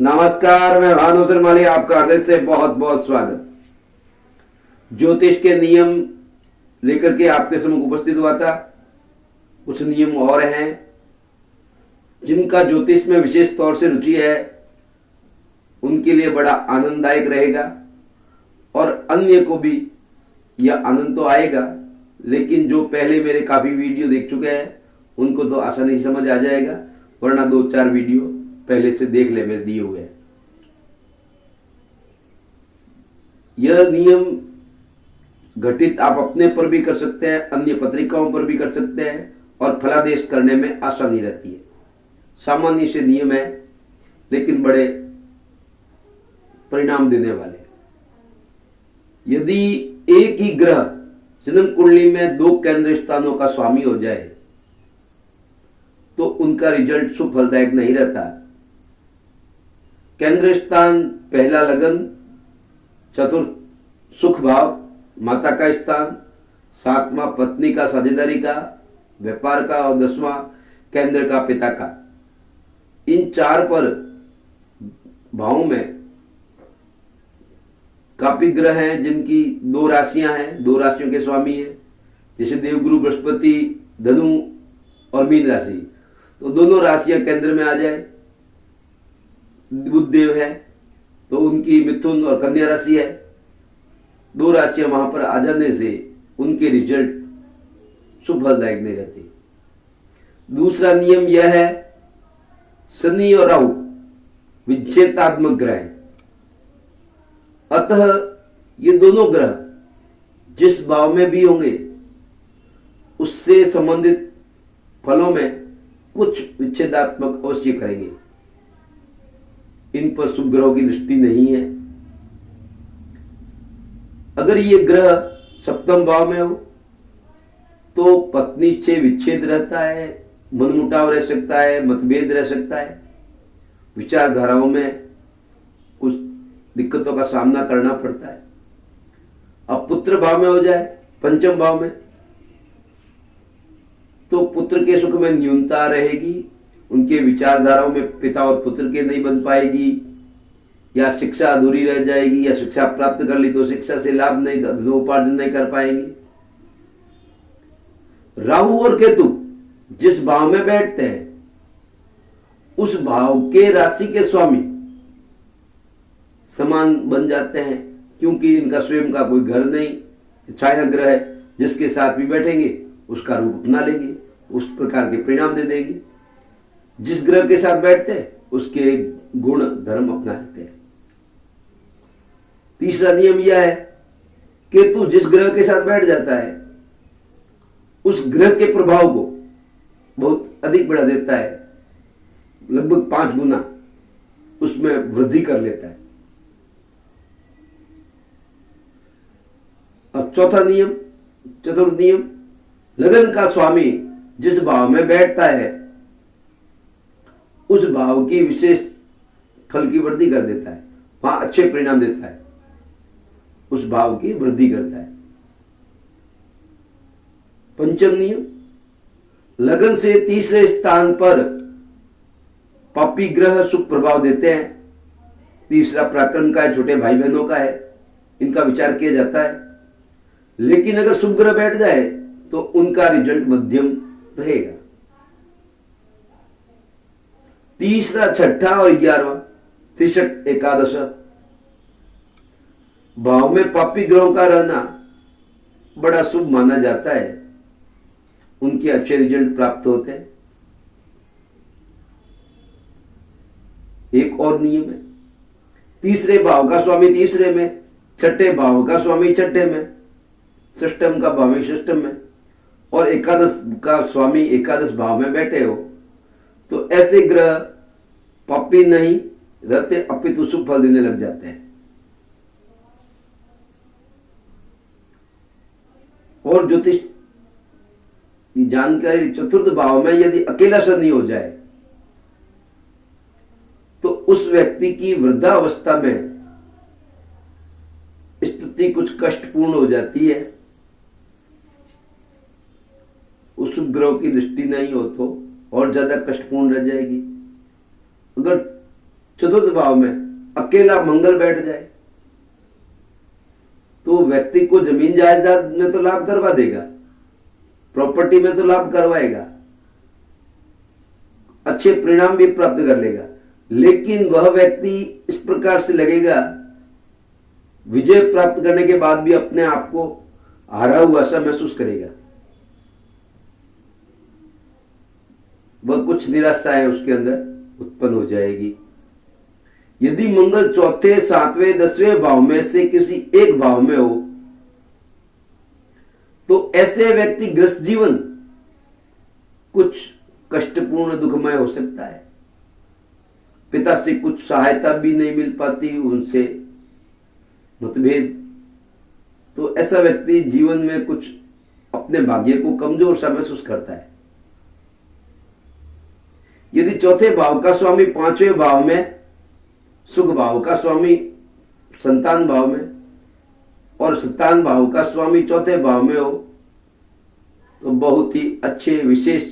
नमस्कार, मैं भानु शर्माली, आपका हृदय से बहुत बहुत स्वागत। ज्योतिष के नियम लेकर के आपके सम्मुख उपस्थित हुआ था। कुछ नियम और हैं जिनका ज्योतिष में विशेष तौर से रुचि है, उनके लिए बड़ा आनंददायक रहेगा और अन्य को भी यह आनंद तो आएगा, लेकिन जो पहले मेरे काफी वीडियो देख चुके हैं उनको तो आसानी से समझ आ जाएगा, वरना 2-4 वीडियो पहले से देख ले, मेरे दिए हुए। यह नियम घटित आप अपने पर भी कर सकते हैं, अन्य पत्रिकाओं पर भी कर सकते हैं और फलादेश करने में आसानी रहती है। सामान्य से नियम है लेकिन बड़े परिणाम देने वाले। यदि एक ही ग्रह जन्म कुंडली में 2 केंद्र स्थानों का स्वामी हो जाए तो उनका रिजल्ट शुभ फलदायक नहीं रहता। केंद्र स्थान पहला लगन, चतुर्थ सुख भाव माता का स्थान, 7वां पत्नी का साझेदारी का, व्यापार का और 10वां केंद्र का पिता का। इन 4 पर भावों में काफी ग्रह हैं जिनकी 2 राशियां हैं, 2 राशियों के स्वामी हैं, जैसे देवगुरु बृहस्पति धनु और मीन राशि। तो दोनों राशियां केंद्र में आ जाए, बुधदेव है तो उनकी मिथुन और कन्या राशि है, 2 राशियां वहां पर आ जाने से उनके रिजल्ट शुभ फलदायक नहीं रहते। दूसरा नियम यह है, शनि और राहु विच्छेदात्मक ग्रह हैं, अतः ये दोनों ग्रह जिस भाव में भी होंगे उससे संबंधित फलों में कुछ विच्छेदात्मक अवश्य करेंगे। इन पर शुभ ग्रहों की दृष्टि नहीं है। अगर ये ग्रह 7वें भाव में हो तो पत्नी से विच्छेद रहता है, मनमुटाव रह सकता है, मतभेद रह सकता है, विचारधाराओं में कुछ दिक्कतों का सामना करना पड़ता है। अब पुत्र भाव में हो जाए 5वें भाव में तो पुत्र के सुख में न्यूनता रहेगी, उनके विचारधाराओं में पिता और पुत्र के नहीं बन पाएगी, या शिक्षा अधूरी रह जाएगी, या शिक्षा प्राप्त कर ली तो शिक्षा से लाभ नहीं, धनोपार्जन नहीं कर पाएंगे। राहु और केतु जिस भाव में बैठते हैं उस भाव के राशि के स्वामी समान बन जाते हैं, क्योंकि इनका स्वयं का कोई घर नहीं, छाया ग्रह है, जिसके साथ भी बैठेंगे उसका रूप अपना लेंगे, उस प्रकार के परिणाम दे देंगे। जिस ग्रह के साथ बैठते हैं उसके गुण धर्म अपना लेते हैं। तीसरा नियम यह है, केतु जिस ग्रह के साथ बैठ जाता है उस ग्रह के प्रभाव को बहुत अधिक बढ़ा देता है, लगभग 5 गुना उसमें वृद्धि कर लेता है। अब चौथा नियम, चतुर्थ नियम, लगन का स्वामी जिस भाव में बैठता है उस भाव की विशेष फल की वृद्धि कर देता है, वहां अच्छे परिणाम देता है, उस भाव की वृद्धि करता है। 5वां नियम, लगन से तीसरे स्थान पर पापी ग्रह शुभ प्रभाव देते हैं। तीसरा पराक्रम का है, छोटे भाई बहनों का है, इनका विचार किया जाता है। लेकिन अगर शुभ ग्रह बैठ जाए तो उनका रिजल्ट मध्यम रहेगा। तीसरा, छठा और 11वां, त्रिशट एकादश भाव में पापी ग्रहों का रहना बड़ा शुभ माना जाता है, उनके अच्छे रिजल्ट प्राप्त होते हैं। एक और नियम है, तीसरे भाव का स्वामी तीसरे में, छठे भाव का स्वामी छठे में, षष्टम का भाव षष्टम में, और एकादश का स्वामी एकादश भाव में बैठे हो तो ऐसे ग्रह पापी नहीं रहते, अपितु शुभ फल देने लग जाते हैं। और ज्योतिष की जानकारी, चतुर्थ भाव में यदि अकेला शनि हो जाए तो उस व्यक्ति की वृद्धावस्था में स्थिति कुछ कष्टपूर्ण हो जाती है। उस ग्रह की दृष्टि नहीं हो तो और ज्यादा कष्टपूर्ण रह जाएगी। अगर चतुर्थ भाव में अकेला मंगल बैठ जाए तो व्यक्ति को जमीन जायदाद में तो लाभ करवा देगा, प्रॉपर्टी में तो लाभ करवाएगा, अच्छे परिणाम भी प्राप्त कर लेगा, लेकिन वह व्यक्ति इस प्रकार से लगेगा, विजय प्राप्त करने के बाद भी अपने आप को हारा हुआ सा महसूस करेगा। वह कुछ निराशाएं उसके अंदर उत्पन्न हो जाएगी। यदि मंगल चौथे, सातवें, 10वें भाव में से किसी एक भाव में हो तो ऐसे व्यक्ति ग्रस्त जीवन कुछ कष्टपूर्ण दुखमय हो सकता है। पिता से कुछ सहायता भी नहीं मिल पाती, उनसे मतभेद, तो ऐसा व्यक्ति जीवन में कुछ अपने भाग्य को कमजोर सा महसूस करता है। यदि चौथे भाव का स्वामी 5वें भाव में, सुख भाव का स्वामी संतान भाव में और संतान भाव का स्वामी चौथे भाव में हो तो बहुत ही अच्छे विशेष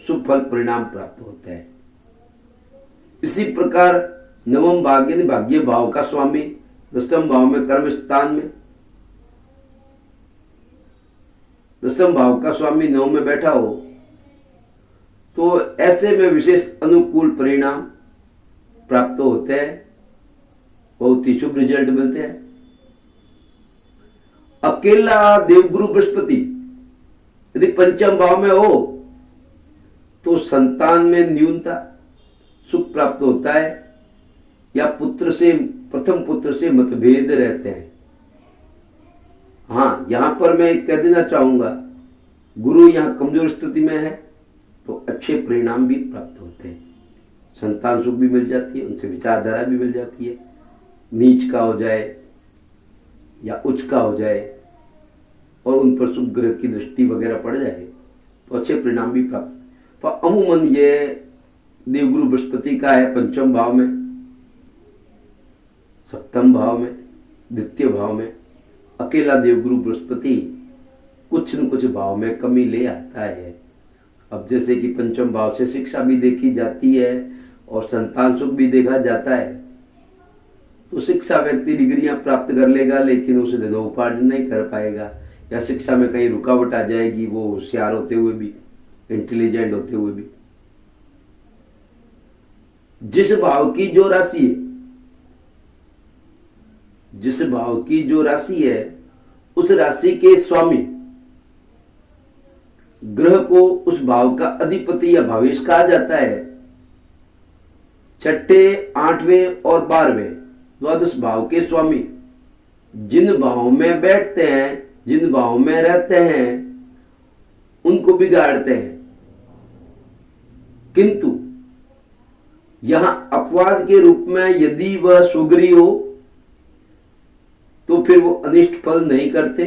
शुभ फल परिणाम प्राप्त होते हैं। इसी प्रकार नवम भाग्य यानी भाग्य भाव का स्वामी 10वें भाव में कर्म स्थान में, 10वें भाव का स्वामी 9 में बैठा हो तो ऐसे में विशेष अनुकूल परिणाम प्राप्त होते हैं, बहुत ही शुभ रिजल्ट मिलते हैं। अकेला देवगुरु बृहस्पति यदि 5वें भाव में हो तो संतान में न्यूनता, सुख प्राप्त होता है या पुत्र से, प्रथम पुत्र से मतभेद रहते हैं। हाँ, यहां पर मैं कह देना चाहूंगा, गुरु यहां कमजोर स्थिति में है तो अच्छे परिणाम भी प्राप्त होते हैं, संतान सुख भी मिल जाती है, उनसे विचारधारा भी मिल जाती है। नीच का हो जाए या उच्च का हो जाए और उन पर शुभ ग्रह की दृष्टि वगैरह पड़ जाए तो अच्छे परिणाम भी प्राप्त। पर अमूमन ये देवगुरु बृहस्पति का है 5वें भाव में, 7वें भाव में, द्वितीय भाव में। अकेला देवगुरु बृहस्पति कुछ न कुछ भाव में कमी ले आता है। अब जैसे कि 5वें भाव से शिक्षा भी देखी जाती है और संतान सुख भी देखा जाता है, तो शिक्षा व्यक्ति डिग्रियां प्राप्त कर लेगा लेकिन उसे धनोपार्जन नहीं कर पाएगा, या शिक्षा में कहीं रुकावट आ जाएगी, वो होशियार होते हुए भी, इंटेलिजेंट होते हुए भी। जिस भाव की जो राशि है, जिस भाव की जो राशि है उस राशि के स्वामी ग्रह को उस भाव का अधिपति या भावेश कहा जाता है। 6ठे, 8वें और 12वें द्वादश भाव के स्वामी जिन भाव में बैठते हैं, जिन भाव में रहते हैं, उनको बिगाड़ते हैं। किंतु यहां अपवाद के रूप में यदि वह सुग्री हो तो फिर वो अनिष्ट फल नहीं करते,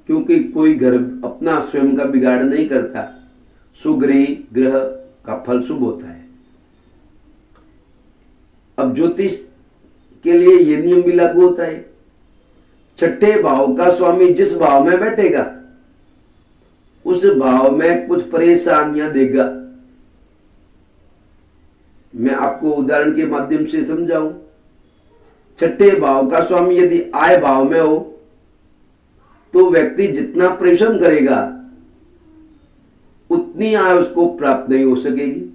क्योंकि कोई घर अपना स्वयं का बिगाड़ नहीं करता। सुग्री ग्रह का फल शुभ होता है। अब ज्योतिष के लिए यह नियम भी लागू होता है, 6ठे भाव का स्वामी जिस भाव में बैठेगा उस भाव में कुछ परेशानियां देगा। मैं आपको उदाहरण के माध्यम से समझाऊं। 6ठे भाव का स्वामी यदि आय भाव में हो तो व्यक्ति जितना परिश्रम करेगा उतनी आय उसको प्राप्त नहीं हो सकेगी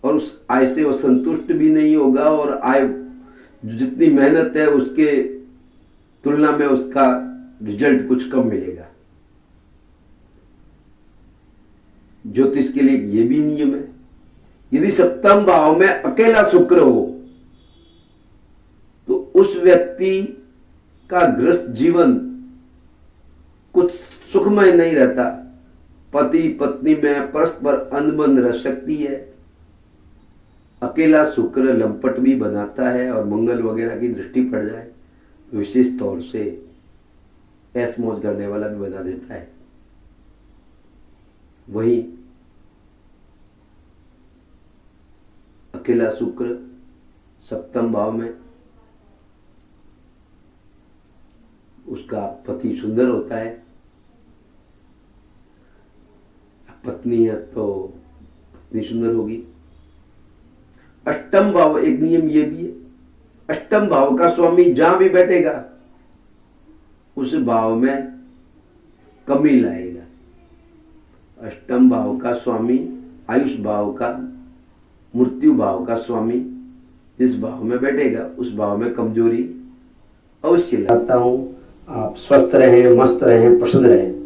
और उस आय से वो संतुष्ट भी नहीं होगा, और आय जितनी मेहनत है उसके तुलना में उसका रिजल्ट कुछ कम मिलेगा। ज्योतिष के लिए यह भी नियम है। यदि 7वें भाव में अकेला शुक्र हो तो उस व्यक्ति का गृहस्थ जीवन कुछ सुखमय नहीं रहता। पति पत्नी में परस्पर अनबन रह सकती है। अकेला शुक्र लंपट भी बनाता है और मंगल वगैरह की दृष्टि पड़ जाए तो विशेष तौर से ऐश मौज करने वाला भी बना देता है। वहीं अकेला शुक्र 7वें भाव में, उसका पति सुंदर होता है, पत्नी है तो पत्नी सुंदर होगी। अष्टम भाव, एक नियम ये भी है, अष्टम भाव का स्वामी जहां भी बैठेगा उस भाव में कमी लाएगा। अष्टम भाव का स्वामी, आयुष भाव का, मृत्यु भाव का स्वामी जिस भाव में बैठेगा उस भाव में कमजोरी अवश्य लाता हूं। आप स्वस्थ रहें, मस्त रहें, प्रसन्न रहें।